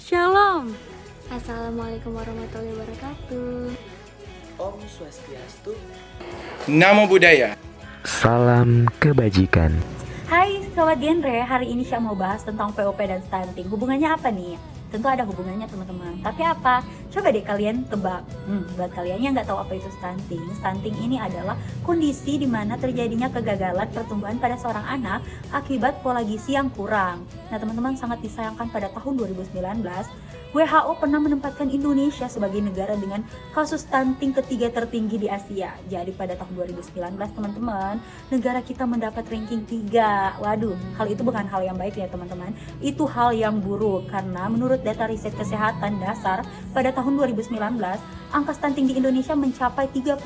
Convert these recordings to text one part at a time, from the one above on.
Shalom. Assalamualaikum warahmatullahi wabarakatuh. Om Swastiastu. Namo Buddhaya. Salam kebajikan. Hai Sobat Genre, hari ini Syah mau bahas tentang POP dan stunting. Hubungannya apa nih? Tentu ada hubungannya teman-teman. Tapi apa? Coba deh kalian tebak. Buat kalian yang nggak tahu apa itu stunting, stunting ini adalah kondisi di mana terjadinya kegagalan pertumbuhan pada seorang anak akibat pola gizi yang kurang. Nah teman-teman, sangat disayangkan pada tahun 2019, WHO pernah menempatkan Indonesia sebagai negara dengan kasus stunting ketiga tertinggi di Asia. Jadi pada tahun 2019 teman-teman, negara kita mendapat ranking 3. Waduh, hal itu bukan hal yang baik ya teman-teman. Itu hal yang buruk karena menurut data riset kesehatan dasar pada tahun 2019, angka stunting di Indonesia mencapai 30,8%.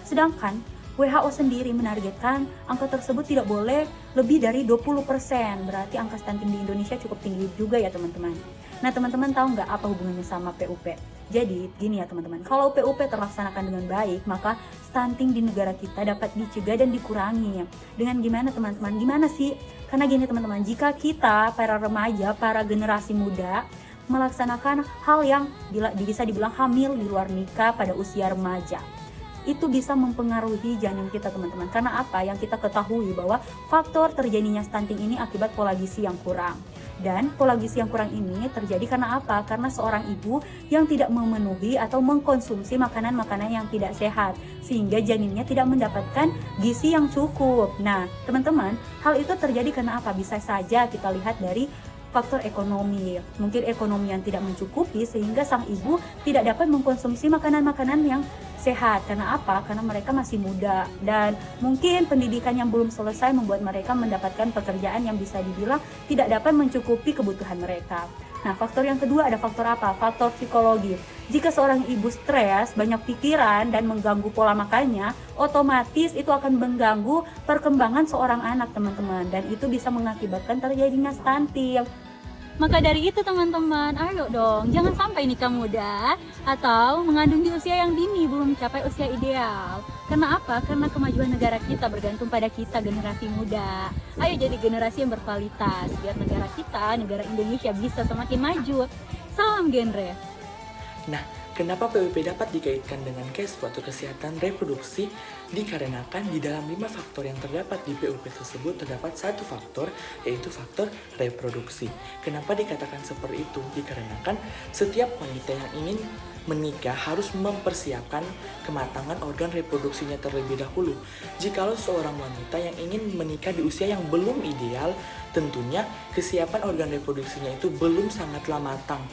Sedangkan WHO sendiri menargetkan angka tersebut tidak boleh lebih dari 20%. Berarti angka stunting di Indonesia cukup tinggi juga ya teman-teman. Nah teman-teman tahu nggak apa hubungannya sama PUP? Jadi gini ya teman-teman, kalau PUP terlaksanakan dengan baik, maka stunting di negara kita dapat dicegah dan dikurangi. Dengan gimana teman-teman? Gimana sih? Karena gini teman-teman, jika kita para remaja, para generasi muda melaksanakan hal yang bisa dibilang hamil di luar nikah pada usia remaja, itu bisa mempengaruhi janin kita teman-teman. Karena apa? Yang kita ketahui bahwa faktor terjadinya stunting ini akibat pola gizi yang kurang. Dan pola gizi yang kurang ini terjadi karena apa? Karena seorang ibu yang tidak memenuhi atau mengkonsumsi makanan-makanan yang tidak sehat, sehingga janinnya tidak mendapatkan gizi yang cukup. Nah teman-teman, hal itu terjadi karena apa? Bisa saja kita lihat dari faktor ekonomi. Mungkin ekonomi yang tidak mencukupi sehingga sang ibu tidak dapat mengkonsumsi makanan-makanan yang sehat. Karena apa? Karena mereka masih muda dan mungkin pendidikan yang belum selesai membuat mereka mendapatkan pekerjaan yang bisa dibilang tidak dapat mencukupi kebutuhan mereka. Nah, faktor yang kedua ada faktor apa? Faktor psikologi. Jika seorang ibu stres, banyak pikiran dan mengganggu pola makannya, otomatis itu akan mengganggu perkembangan seorang anak, teman-teman, dan itu bisa mengakibatkan terjadinya stunting. Maka dari itu teman-teman, ayo dong, jangan sampai nikah muda atau mengandung di usia yang dini belum mencapai usia ideal. Karena apa? Karena kemajuan negara kita bergantung pada kita, generasi muda. Ayo jadi generasi yang berkualitas, biar negara kita, negara Indonesia bisa semakin maju. Salam genre. Nah, kenapa PUP dapat dikaitkan dengan KESP atau kesehatan reproduksi? Dikarenakan di dalam 5 faktor yang terdapat di PUP tersebut terdapat satu faktor, yaitu faktor reproduksi. Kenapa dikatakan seperti itu? Dikarenakan setiap wanita yang ingin menikah harus mempersiapkan kematangan organ reproduksinya terlebih dahulu. Jikalau seorang wanita yang ingin menikah di usia yang belum ideal, tentunya kesiapan organ reproduksinya itu belum sangatlah matang.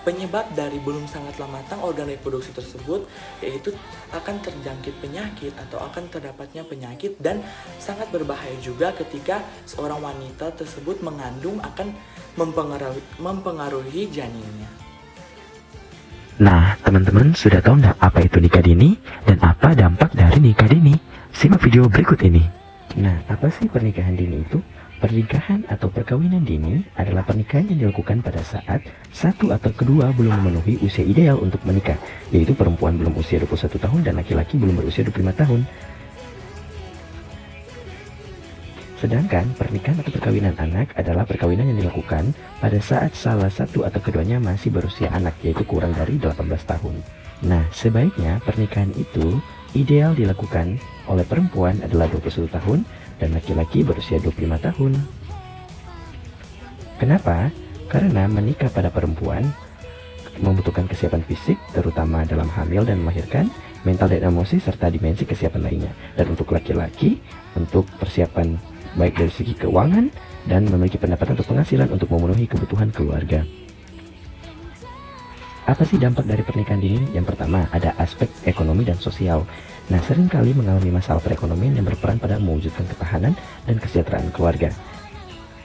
Penyebab dari belum sangatlah matang organ reproduksi tersebut yaitu akan terjangkit penyakit atau akan terdapatnya penyakit, dan sangat berbahaya juga ketika seorang wanita tersebut mengandung akan mempengaruhi janinnya. Nah, teman-teman sudah tahu nggak apa itu nikah dini dan apa dampak dari nikah dini? Simak video berikut ini. Nah, apa sih pernikahan dini itu? Pernikahan atau perkawinan dini adalah pernikahan yang dilakukan pada saat satu atau kedua belum memenuhi usia ideal untuk menikah, yaitu perempuan belum usia 21 tahun dan laki-laki belum berusia 25 tahun. Sedangkan pernikahan atau perkawinan anak adalah perkawinan yang dilakukan pada saat salah satu atau keduanya masih berusia anak, yaitu kurang dari 18 tahun. Nah, sebaiknya pernikahan itu ideal dilakukan oleh perempuan adalah 21 tahun dan laki-laki berusia 25 tahun. Kenapa? Karena menikah pada perempuan membutuhkan kesiapan fisik, terutama dalam hamil dan melahirkan, mental dan emosi, serta dimensi kesiapan lainnya. Dan untuk laki-laki, untuk persiapan baik dari segi keuangan dan memiliki pendapatan atau penghasilan untuk memenuhi kebutuhan keluarga. Apa sih dampak dari pernikahan dini? Yang pertama, ada aspek ekonomi dan sosial. Nah, seringkali mengalami masalah perekonomian yang berperan pada mewujudkan ketahanan dan kesejahteraan keluarga.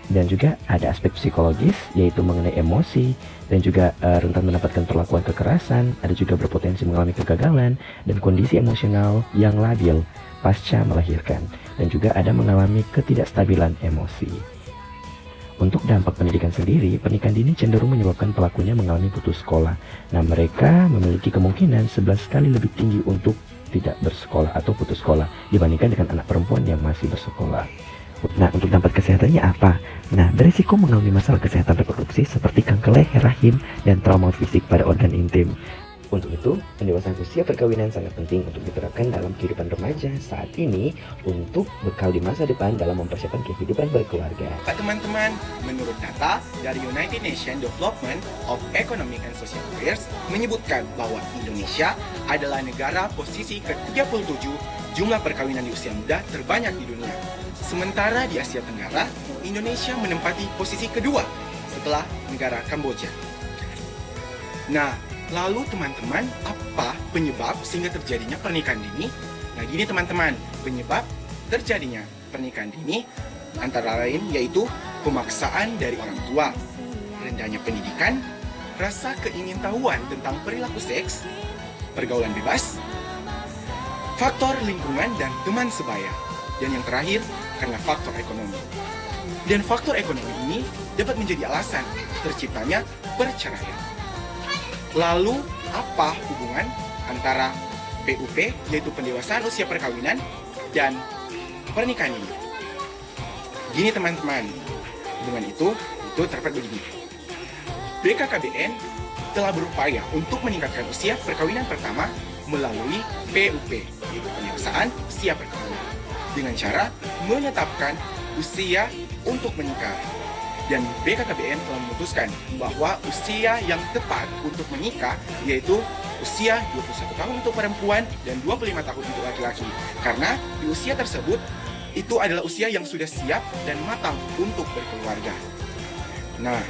Dan juga ada aspek psikologis, yaitu mengenai emosi, dan juga rentan mendapatkan perlakuan kekerasan, ada juga berpotensi mengalami kegagalan, dan kondisi emosional yang labil pasca melahirkan, dan juga ada mengalami ketidakstabilan emosi. Untuk dampak pendidikan sendiri, pernikahan dini cenderung menyebabkan pelakunya mengalami putus sekolah. Nah, mereka memiliki kemungkinan 11 kali lebih tinggi untuk tidak bersekolah atau putus sekolah dibandingkan dengan anak perempuan yang masih bersekolah. Nah, untuk dampak kesehatannya apa? Nah, berisiko mengalami masalah kesehatan reproduksi seperti kanker leher, rahim, dan trauma fisik pada organ intim. Untuk itu, pendewasaan usia perkawinan sangat penting untuk diterapkan dalam kehidupan remaja saat ini untuk bekal di masa depan dalam mempersiapkan kehidupan berkeluarga. Pak teman-teman, menurut data dari United Nations Development of Economic and Social Affairs menyebutkan bahwa Indonesia adalah negara posisi ke-37 jumlah perkawinan di usia muda terbanyak di dunia. Sementara di Asia Tenggara, Indonesia menempati posisi kedua setelah negara Kamboja. Nah, lalu teman-teman, apa penyebab sehingga terjadinya pernikahan dini? Nah gini teman-teman, penyebab terjadinya pernikahan dini antara lain yaitu pemaksaan dari orang tua, rendahnya pendidikan, rasa keingintahuan tentang perilaku seks, pergaulan bebas, faktor lingkungan dan teman sebaya, dan yang terakhir karena faktor ekonomi. Dan faktor ekonomi ini dapat menjadi alasan terciptanya perceraian. Lalu, apa hubungan antara PUP, yaitu pendewasaan usia perkawinan, dan pernikahan ini? Gini teman-teman, hubungan itu terdapat begini. BKKBN telah berupaya untuk meningkatkan usia perkawinan pertama melalui PUP, yaitu pendewasaan usia perkawinan, dengan cara menetapkan usia untuk menikah. Dan BKKBN telah memutuskan bahwa usia yang tepat untuk menikah yaitu usia 21 tahun untuk perempuan dan 25 tahun untuk laki-laki. Karena di usia tersebut itu adalah usia yang sudah siap dan matang untuk berkeluarga. Nah,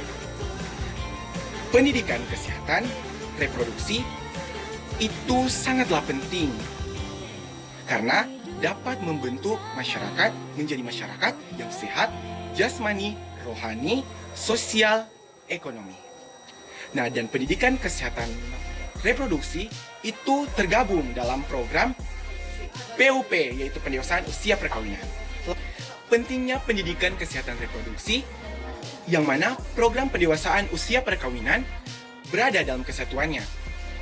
pendidikan kesehatan reproduksi itu sangatlah penting karena dapat membentuk masyarakat menjadi masyarakat yang sehat, jasmani, rohani, sosial, ekonomi. Nah, dan pendidikan kesehatan reproduksi itu tergabung dalam program PUP, yaitu pendewasaan usia perkawinan. Pentingnya pendidikan kesehatan reproduksi, yang mana program pendewasaan usia perkawinan berada dalam kesatuannya.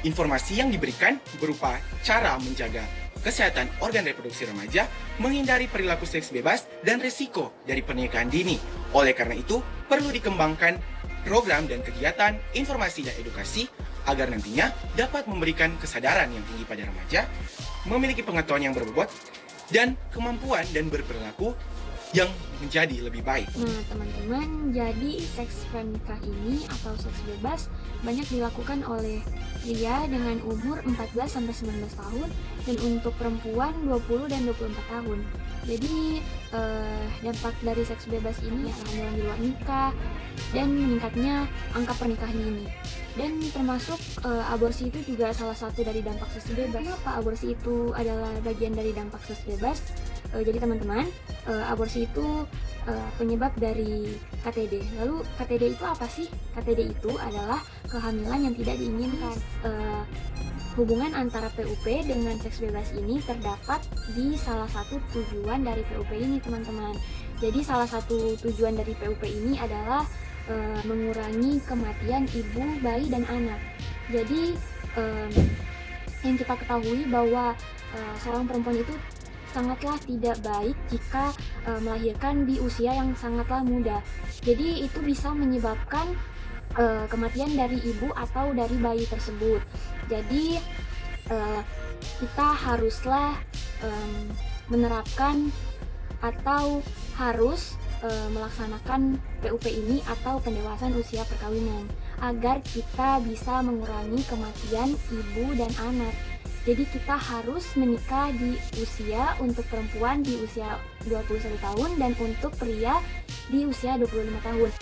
Informasi yang diberikan berupa cara menjaga kesehatan organ reproduksi remaja, menghindari perilaku seks bebas, dan risiko dari pernikahan dini. Oleh karena itu, perlu dikembangkan program dan kegiatan informasi dan edukasi agar nantinya dapat memberikan kesadaran yang tinggi pada remaja, memiliki pengetahuan yang berbobot, dan kemampuan dan berperilaku yang menjadi lebih baik. Nah teman-teman, jadi seks pranikah ini atau seks bebas banyak dilakukan oleh pria dengan umur 14-19 tahun dan untuk perempuan 20 dan 24 tahun. Jadi dampak dari seks bebas ini kehamilan di luar nikah dan meningkatnya angka pernikahan dini. Dan termasuk aborsi itu juga salah satu dari dampak seks bebas. Kenapa aborsi itu adalah bagian dari dampak seks bebas? Jadi teman-teman, aborsi itu penyebab dari KTD. Lalu KTD itu apa sih? KTD itu adalah kehamilan yang tidak diinginkan. Hubungan antara PUP dengan seks bebas ini terdapat di salah satu tujuan dari PUP ini, teman-teman. Jadi salah satu tujuan dari PUP ini adalah mengurangi kematian ibu, bayi, dan anak. Jadi yang kita ketahui bahwa seorang perempuan itu sangatlah tidak baik jika melahirkan di usia yang sangatlah muda. Jadi itu bisa menyebabkan kematian dari ibu atau dari bayi tersebut. Jadi kita haruslah menerapkan atau harus melaksanakan PUP ini atau pendewasaan usia perkawinan agar kita bisa mengurangi kematian ibu dan anak. Jadi kita harus menikah di usia untuk perempuan di usia 21 tahun dan untuk pria di usia 25 tahun.